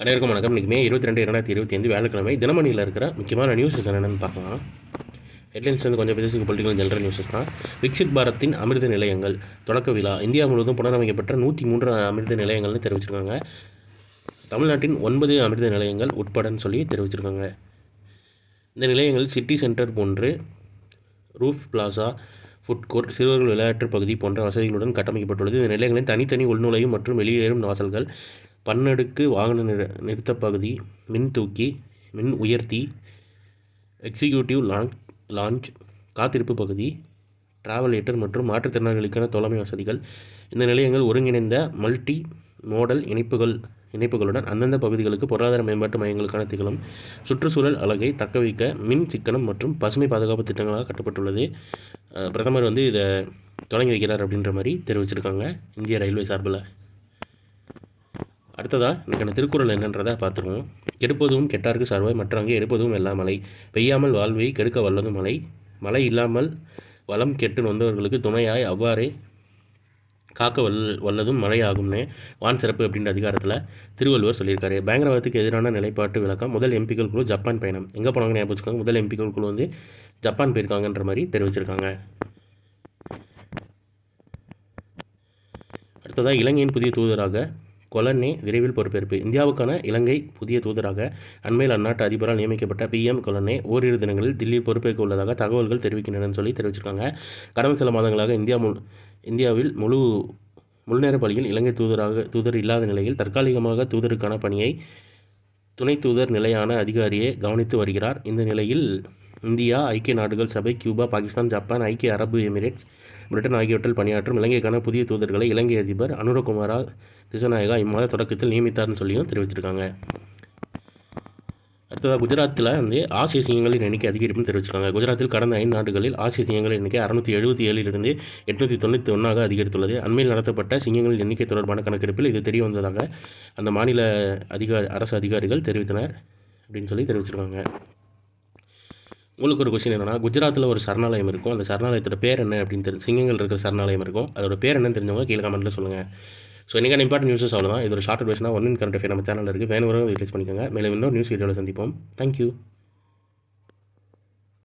அனைவருக்கும் வணக்கம். இன்றைக்கி மே 22, 2025 வியாழக்கிழமை. தினமணியில் இருக்கிற முக்கியமான நியூஸஸ் என்னென்னு பார்க்கலாம். ஹெட்லைன்ஸ் வந்து கொஞ்சம் பேசிக் பொலிட்டிக்கல் ஜெனரல் நியூஸஸ் தான். விக்சித் பாரத்தின் அமிர்த நிலையங்கள் தொடக்க விழா. இந்தியா முழுவதும் புனரமைக்கப்பட்ட 103 அமிர்த நிலையங்கள்னு தெரிவிச்சிருக்காங்க. தமிழ்நாட்டின் 9 அமிர்த நிலையங்கள் உட்படன்னு சொல்லி தெரிவிச்சிருக்காங்க. இந்த நிலையங்கள் சிட்டி சென்டர் போன்று ரூஃப் பிளாசா, ஃபுட் கோர்ட், சிறுவர்கள் விளையாட்டு பகுதி போன்ற வசதிகளுடன் கட்டமைக்கப்பட்டுள்ளது. இந்த நிலையங்களின் தனித்தனி உள்நுழையும் மற்றும் வெளியேறும் வாசல்கள், பன்னடுக்கு வாகன நிறுத்தப் பகுதி, மின் தூக்கி, மின் உயர்த்தி, எக்ஸிக்யூட்டிவ் லாஞ்ச், காத்திருப்பு பகுதி, டிராவலேட்டர் மற்றும் மாற்றுத்திறனாளிகளுக்கான தோழமை வசதிகள். இந்த நிலையங்கள் ஒருங்கிணைந்த மல்டி மோடல் இணைப்புகளுடன் அந்தந்த பகுதிகளுக்கு பொருளாதார மேம்பாட்டு மையங்களுக்கான திகழும். சுற்றுச்சூழல் அழகை தக்கவைக்க மின் சிக்கனம் மற்றும் பசுமை பாதுகாப்பு திட்டங்களாக கட்டப்பட்டுள்ளது. பிரதமர் வந்து இதை தொடங்கி வைக்கிறார் அப்படின்ற மாதிரி தெரிவிச்சிருக்காங்க இந்திய ரயில்வே சார்பில். அடுத்ததாக இன்றைக்கான திருக்குறள் என்னன்றதை பார்த்துருவோம். கெடுப்பதும் கெட்டார்க்கு சார்வாய் மற்றங்கே எடுப்பதும் எல்லா மழை, பெய்யாமல் வாழ்வை கெடுக்க வல்லதும் மழை, மழை இல்லாமல் வளம் கெட்டு நொந்தவர்களுக்கு துணையாய் அவ்வாறே காக்க வல்லதும் மழை ஆகும்னு வான் சிறப்பு அப்படின்ற அதிகாரத்தில் திருவள்ளுவர் சொல்லியிருக்காரு. பயங்கரவாதத்துக்கு எதிரான நிலைப்பாட்டு விளக்கம். முதல் எம்பிக்கள் குழு ஜப்பான் பயணம். எங்கே போனாங்க ஞாபகம் வச்சுக்கோங்க. முதல் எம்பிக்கள் குழு வந்து ஜப்பான் போயிருக்காங்கன்ற மாதிரி தெரிவிச்சிருக்காங்க. அடுத்ததாக இலங்கையின் புதிய தூதராக கொலன்னே விரைவில் பொறுப்பேற்பு. இந்தியாவுக்கான இலங்கை புதிய தூதராக அண்மையில் அந்நாட்டு அதிபரால் நியமிக்கப்பட்ட PM கொலன்னே ஓரிரு தினங்களில் தில்லியில் பொறுப்பேற்க உள்ளதாக தகவல்கள் தெரிவிக்கின்றன சொல்லி தெரிவிச்சிருக்காங்க. கடந்த சில மாதங்களாக இந்தியாவில் முழுநேர பணியில் இலங்கை தூதர் இல்லாத நிலையில் தற்காலிகமாக தூதருக்கான பணியை துணை தூதர் நிலையான அதிகாரியே கவனித்து வருகிறார். இந்த நிலையில் இந்தியா, ஐக்கிய நாடுகள் சபை, கியூபா, பாகிஸ்தான், ஜப்பான், ஐக்கிய அரபு எமிரேட்ஸ், பிரிட்டன் ஆகியவற்றில் பணியாற்றும் இலங்கைக்கான புதிய தூதர்களை இலங்கை அதிபர் அனுரகுமார திசாநாயகா இம்மாத தொடக்கத்தில் நியமித்தார்னு சொல்லியும் தெரிவிச்சிருக்காங்க. அடுத்ததாக குஜராத்தில் வந்து ஆசிய சிங்கங்களின் எண்ணிக்கை அதிகரிப்புன்னு தெரிவிச்சிருக்காங்க. குஜராத்தில் கடந்த 5 ஆண்டுகளில் ஆசிய சிங்கங்களின் எண்ணிக்கை 677 891 அதிகரித்துள்ளது. அண்மையில் நடத்தப்பட்ட சிங்கங்களின் எண்ணிக்கை தொடர்பான கணக்கெடுப்பில் இது தெரிய வந்ததாக அந்த மாநில அரசு அதிகாரிகள் தெரிவித்தனர் அப்படின்னு சொல்லி தெரிவிச்சிருக்காங்க. உங்களுக்கு ஒரு கொஸ்டின் என்னன்னா, குஜராத்தில் ஒரு சரணாலயம் இருக்கும். அந்த சரணாலயத்தோட பேர் என்ன அப்படின்னு சிங்கங்கள் இருக்கிற சரணாலயம் இருக்கும். அதோட பேர் என்னன்னு தெரிஞ்சவங்க கீழே கமெண்ட்டில் சொல்லுங்கள். ஸோ இன்றைக்கான இம்பார்ட்டன்ட் நியூஸஸ் அவ்வளோதான். இது ஒரு ஷார்ட் வெர்ஷனாக 1 இன் கரண்ட் அஃபேர் நம்ம சேனலில் இருக்குது. வேணுங்கிறவங்க யூட்டிலைஸ் பண்ணிக்கோங்க. மேலும் இன்னொரு நியூஸ் வீடியோவில் சந்திப்போம். தேங்க்யூ.